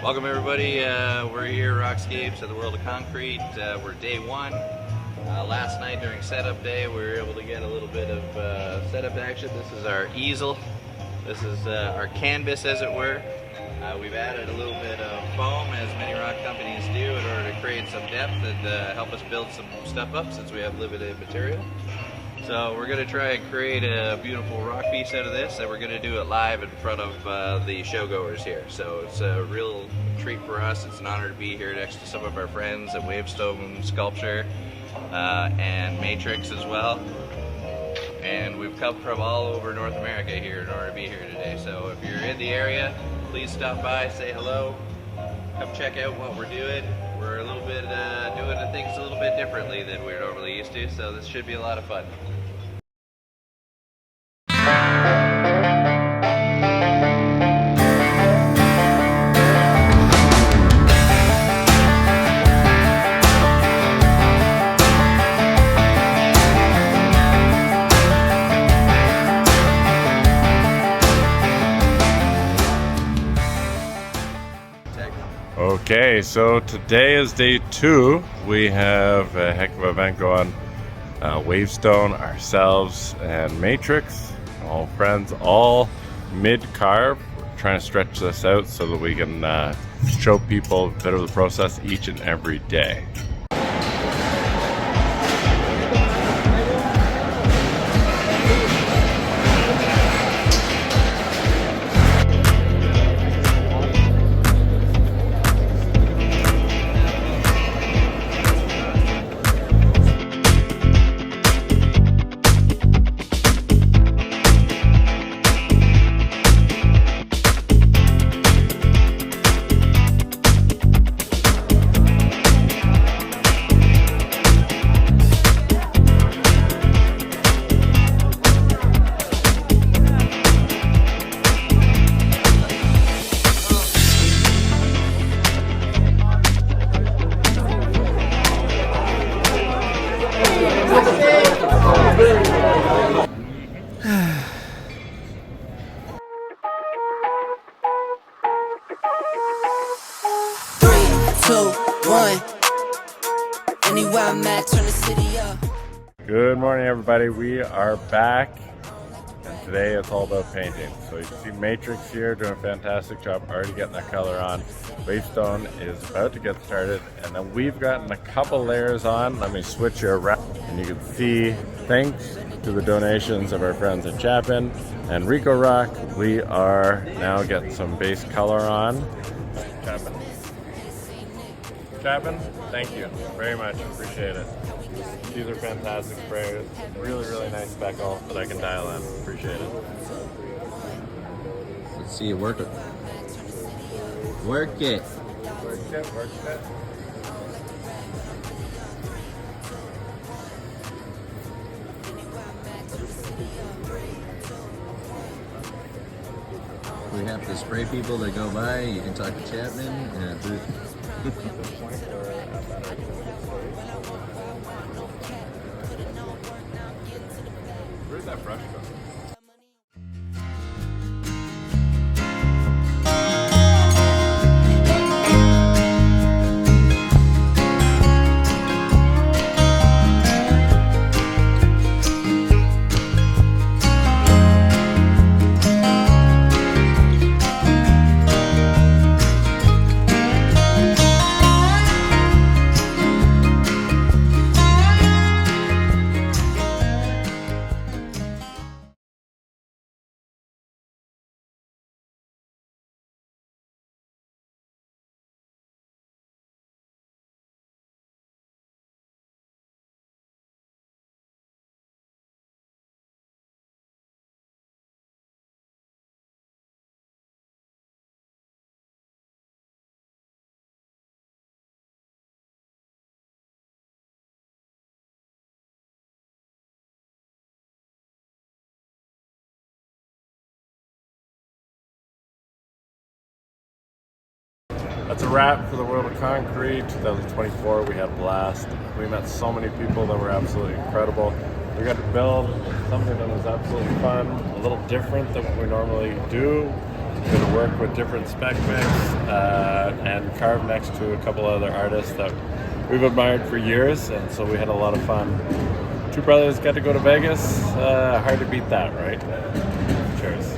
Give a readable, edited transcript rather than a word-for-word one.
Welcome everybody, we're here at Rockscapes at the World of Concrete. We're day one. Last night during setup day we were able to get a little bit of setup action. This is our easel. This is our canvas, as it were. We've added a little bit of foam, as many rock companies do, in order to create some depth and help us build some stuff up since we have limited material. So we're going to try and create a beautiful rock piece out of this, and we're going to do it live in front of the showgoers here. So it's a real treat for us. It's an honor to be here next to some of our friends at Wavestone Sculpture and Matrix as well. And we've come from all over North America here in order to be here today. So if you're in the area, please stop by, say hello, come check out what we're doing. We're a little bit doing things a little bit differently than we're normally used to, so this should be a lot of fun. Okay, so today is day 2. We have a heck of an event going. Wavestone, ourselves, and Matrix, all friends, all mid-carve. We're trying to stretch this out so that we can show people a bit of the process each and every day. Good morning, everybody. We are back, and today it's all about painting. So you can see Matrix here doing a fantastic job already getting that color on. Wavestone is about to get started, and then we've gotten a couple layers on. Let me switch you around, and you can see, thanks to the donations of our friends at Chapin and Rico Rock, we are now getting some base color on. Chapin, thank you very much. Appreciate it. These are fantastic sprayers. Really, really nice speckle that I can dial in. Appreciate it. Let's see it work. Work it. Work it, work it. We have to spray people that go by. You can talk to Chapman and Where's that brush go? That's a wrap for the World of Concrete 2024. We had a blast. We met so many people that were absolutely incredible. We got to build something that was absolutely fun, a little different than what we normally do. bit of work with different spec mix, and carved next to a couple other artists that we've admired for years, and so we had a lot of fun. Two brothers got to go to Vegas. Hard to beat that, right? Cheers.